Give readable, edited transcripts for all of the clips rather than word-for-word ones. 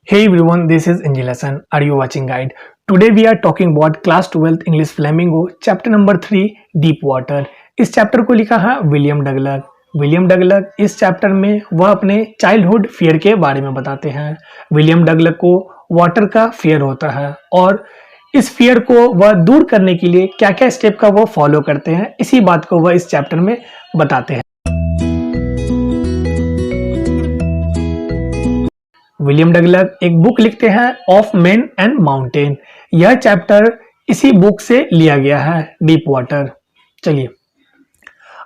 Hey everyone, this is Angelasan. Are you watching guide? Today we are talking about class 12th English Flamingo chapter number 3 Deep Water. इस chapter को लिखा है William Douglas. William Douglas इस chapter में वह अपने childhood fear के बारे में बताते हैं। विलियम डगलस को वाटर का फियर होता है और इस फियर को वह दूर करने के लिए क्या क्या स्टेप का वो फॉलो करते हैं, इसी बात को वह इस चैप्टर में बताते हैं। विलियम डगलस एक बुक लिखते हैं ऑफ मैन एंड माउंटेन। यह चैप्टर इसी बुक से लिया गया है, डीप वाटर। चलिए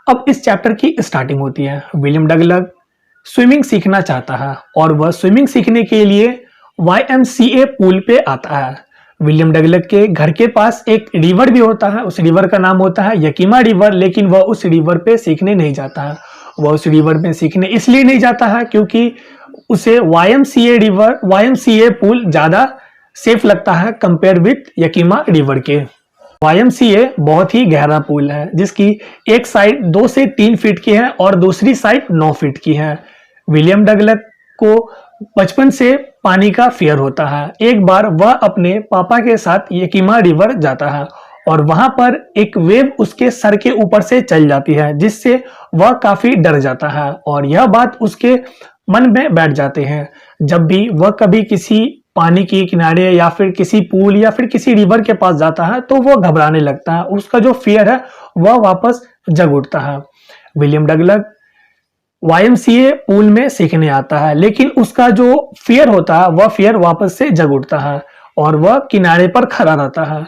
अब इस चैप्टर की स्टार्टिंग होती है। विलियम डगलस स्विमिंग सीखना चाहता है और वह स्विमिंग सीखने के लिए YMCA पूल पे आता है। विलियम डगलस के घर के पास एक रिवर भी होता है, उस रिवर का नाम होता है यकीमा रिवर, लेकिन वह उस रिवर पे सीखने नहीं जाता है। वह उस रिवर में सीखने इसलिए नहीं जाता है क्योंकि उसे YMCA पूल ज्यादा सेफ लगता है कंपेयर विथ यकीमा रिवर के। YMCA बहुत ही गहरा पूल है जिसकी एक साइड 2 से 3 फीट की है और दूसरी साइड 9 फीट की है। विलियम डगलस को बचपन से पानी का फियर होता है। एक बार वह अपने पापा के साथ यकीमा रिवर जाता है और वहां पर एक वेव उसके सर के ऊपर से चल जाती है जिससे वह काफी डर जाता है और यह बात उसके मन में बैठ जाते हैं। जब भी वह कभी किसी पानी के किनारे या फिर किसी पूल या फिर किसी रिवर के पास जाता है तो वह घबराने लगता है, उसका जो फियर है वह वापस जग उठता है। विलियम डगलस YMCA पूल में सीखने आता है लेकिन उसका जो फियर होता है वह फियर वापस से जग उठता है और वह किनारे पर खड़ा रहता है।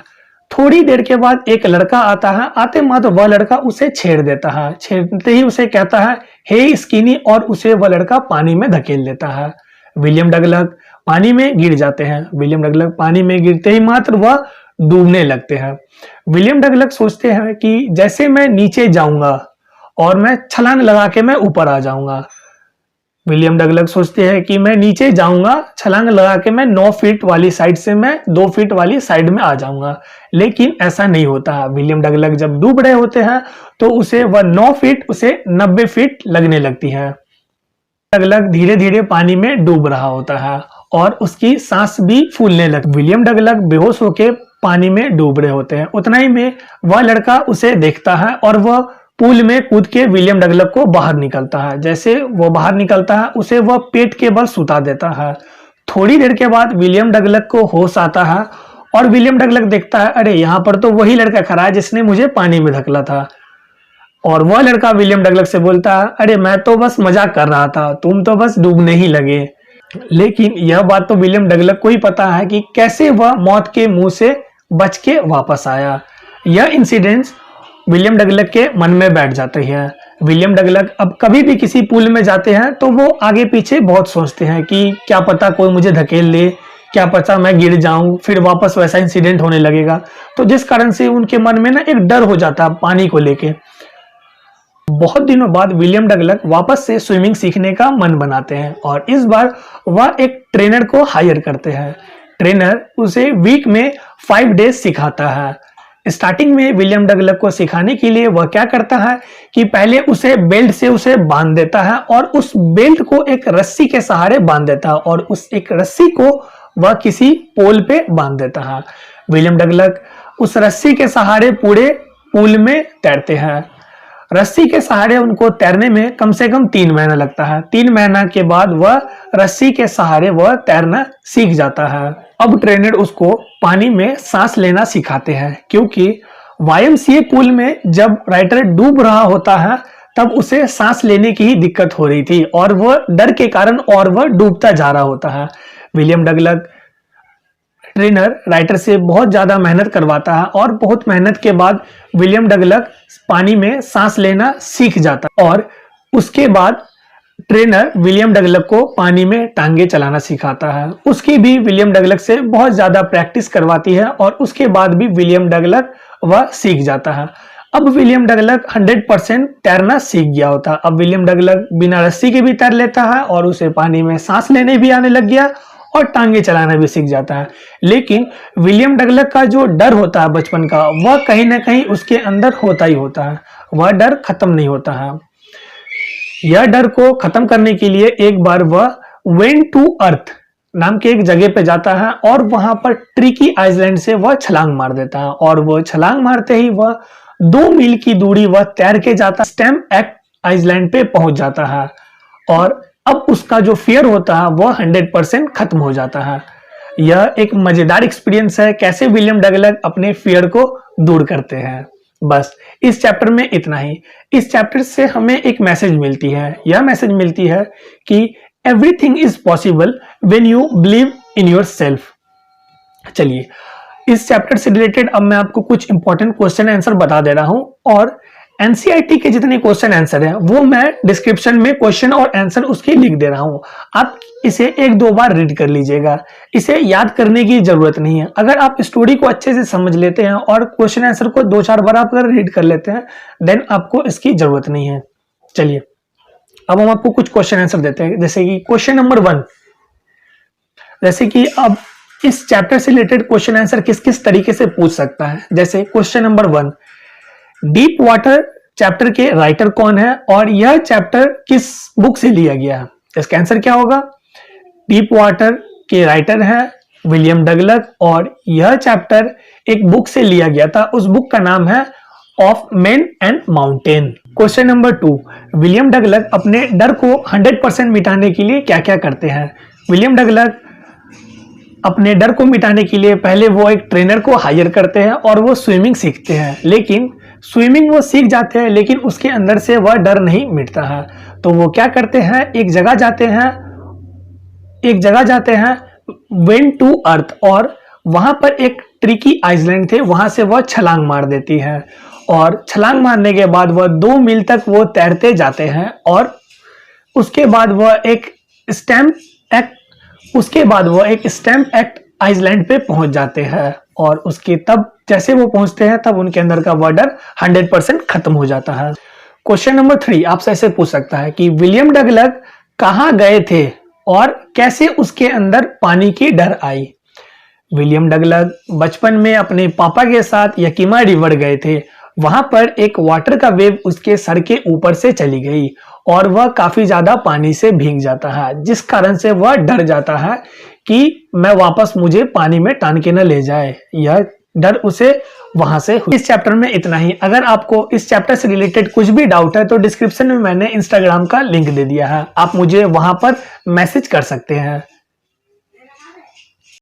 थोड़ी देर के बाद एक लड़का आता है, आते मात्र वह लड़का उसे छेड़ देता है। छेड़ते ही उसे कहता है हे स्किनी, और उसे वह लड़का पानी में धकेल देता है। विलियम डगलस पानी में गिर जाते हैं। विलियम डगलस पानी में गिरते ही मात्र वह डूबने लगते हैं। विलियम डगलस सोचते हैं कि जैसे मैं नीचे जाऊंगा और मैं छलांग लगा के मैं ऊपर आ जाऊंगा। विलियम डगलस सोचते हैं कि मैं नीचे जाऊंगा, छलांग लगा के मैं 9 फीट वाली साइड से मैं 2 फीट वाली साइड में आ जाऊंगा, लेकिन ऐसा नहीं होता है। विलियम डगलस जब डूब रहे होते हैं तो उसे वह 9 फीट उसे 90 फीट लगने लगती है। डगलस धीरे धीरे पानी में डूब रहा होता है और उसकी सांस भी फूलने लगती है। विलियम डगलस बेहोश होके पानी में डूब रहे होते हैं। उतना ही में वह लड़का उसे देखता है और वह पूल में कूद के विलियम डगलस को बाहर निकलता है। जैसे वो बाहर निकलता है उसे वह पेट के बल सुता देता है। थोड़ी देर के बाद विलियम डगलस को होश आता है और विलियम डगलस देखता है अरे यहाँ पर तो वही लड़का खड़ा है जिसने मुझे पानी में धकेला था। और वह लड़का विलियम डगलस से बोलता है अरे मैं तो बस मजाक कर रहा था, तुम तो बस डूबने ही लगे। लेकिन यह बात तो विलियम डगलस को ही पता है कि कैसे वह मौत के मुंह से बच के वापस आया। यह इंसिडेंट्स विलियम डगलस के मन में बैठ जाती है। विलियम डगलस अब कभी भी किसी पूल में जाते हैं तो वो आगे पीछे बहुत सोचते हैं कि क्या पता कोई मुझे धकेल ले, क्या पता मैं गिर जाऊं, फिर वापस वैसा इंसिडेंट होने लगेगा। तो जिस कारण से उनके मन में ना एक डर हो जाता है पानी को लेके। बहुत दिनों बाद विलियम डगलस वापस से स्विमिंग सीखने का मन बनाते हैं और इस बार वह एक ट्रेनर को हायर करते हैं। ट्रेनर उसे वीक में 5 डेज सिखाता है। स्टार्टिंग में विलियम डगलस को सिखाने के लिए वह क्या करता है कि पहले उसे बेल्ट से उसे बांध देता है और उस बेल्ट को एक रस्सी के सहारे बांध देता है और उस एक रस्सी को वह किसी पोल पे बांध देता है। विलियम डगलस उस रस्सी के सहारे पूरे पूल में तैरते हैं। रस्सी के सहारे उनको तैरने में कम से कम 3 महीना लगता है। 3 महीना के बाद वह रस्सी के सहारे वह तैरना सीख जाता है। अब ट्रेनर उसको पानी में सांस लेना सिखाते हैं क्योंकि YMCA पूल में जब राइटर डूब रहा होता है तब उसे सांस लेने की ही दिक्कत हो रही थी और वह डर के कारण और वह डूबता जा रहा होता है। विलियम डगलस ट्रेनर राइटर से बहुत ज्यादा मेहनत करवाता है और बहुत मेहनत के बाद विलियम डगलस पानी में सांस लेना सीख जाता है और उसके बाद ट्रेनर विलियम डगलस को पानी में टांगे चलाना सिखाता है। उसकी भी विलियम डगलस से बहुत ज्यादा प्रैक्टिस करवाती है और उसके बाद भी विलियम डगलस वह सीख जाता है। अब विलियम डगलस 100% तैरना सीख गया होता। अब विलियम डगलस बिना रस्सी के भी तैर लेता है और उसे पानी में सांस लेने भी आने लग गया और टांगे चलाना भी सीख जाता है। लेकिन विलियम डगलस का जो डर होता है बचपन का, वह कहीं ना कहीं उसके अंदर होता ही होता है। वह डर खत्म नहीं होता है। यह डर को खत्म करने के लिए एक बार वह वेंट टू अर्थ नाम के एक जगह पे जाता है और वहां पर ट्रिकी आइलैंड से वह छलांग मार देता है और वह छलांग मारते ही वह 2 मील की दूरी वह तैर के जाता स्टैम्प एक्ट आइलैंड पे पहुंच जाता है और अब उसका जो फियर होता है वह 100% खत्म हो जाता है। यह एक मजेदार एक्सपीरियंस है कैसे विलियम डगलस अपने फियर को दूर करते हैं। बस इस चैप्टर में इतना ही। इस चैप्टर से हमें एक मैसेज मिलती है, यह मैसेज मिलती है कि everything is possible when you believe in yourself. चलिए इस चैप्टर से रिलेटेड अब मैं आपको कुछ इंपॉर्टेंट क्वेश्चन आंसर बता दे रहा हूं और एनसीईआरटी के जितने क्वेश्चन आंसर हैं वो मैं डिस्क्रिप्शन में क्वेश्चन और आंसर उसके लिख दे रहा हूं। आप इसे 1-2 बार रीड कर लीजिएगा, इसे याद करने की जरूरत नहीं है। अगर आप स्टोरी को अच्छे से समझ लेते हैं और क्वेश्चन आंसर को 2-4 बार आप अगर रीड कर लेते हैं देन आपको इसकी जरूरत नहीं है। चलिए अब हम आपको कुछ क्वेश्चन आंसर देते हैं। जैसे कि क्वेश्चन नंबर 1, जैसे कि अब इस चैप्टर से रिलेटेड क्वेश्चन आंसर किस किस तरीके से पूछ सकता है। जैसे question number 1, deep water chapter के राइटर कौन है और यह चैप्टर किस बुक से लिया गया है। इसका आंसर क्या होगा, डीप वाटर के राइटर है विलियम डगलस और यह चैप्टर एक बुक से लिया गया था, उस बुक का नाम है of man and mountain. Question number 2, William Douglas अपने डर को 100% मिटाने के लिए क्या क्या करते हैं। विलियम डगलस अपने डर को मिटाने के लिए पहले वो एक ट्रेनर को हायर करते हैं और वो स्विमिंग सीखते हैं, लेकिन स्विमिंग वो सीख जाते हैं लेकिन उसके अंदर से वह डर नहीं मिटता है। तो वो क्या करते हैं, एक जगह जाते हैं वेंट टू अर्थ और वहां पर एक ट्रिकी आइलैंड थे, वहां से वह छलांग मार देती है और छलांग मारने के बाद वह 2 मील तक वो तैरते जाते हैं और उसके बाद वह एक स्टैम्प एक्ट आइलैंड पे पहुंच जाते हैं और उसके तब जैसे वो पहुंचते हैं तब उनके अंदर का वह डर 100% खत्म हो जाता है। क्वेश्चन नंबर 3 आपसे ऐसे पूछ सकता है कि विलियम डगलस कहां गए थे और कैसे उसके अंदर पानी की डर आई। विलियम डगलस बचपन में अपने पापा के साथ यकीमा रिवर गए थे, वहां पर एक वाटर का वेव उसके सर के ऊपर से चली गई और वह काफी ज्यादा पानी से भीग जाता है, जिस कारण से वह डर जाता है कि मैं वापस मुझे पानी में टान के न ले जाए। यह डर उसे वहां से इस चैप्टर में इतना ही। अगर आपको इस चैप्टर से रिलेटेड कुछ भी डाउट है तो डिस्क्रिप्शन में मैंने इंस्टाग्राम का लिंक दे दिया है, आप मुझे वहां पर मैसेज कर सकते हैं।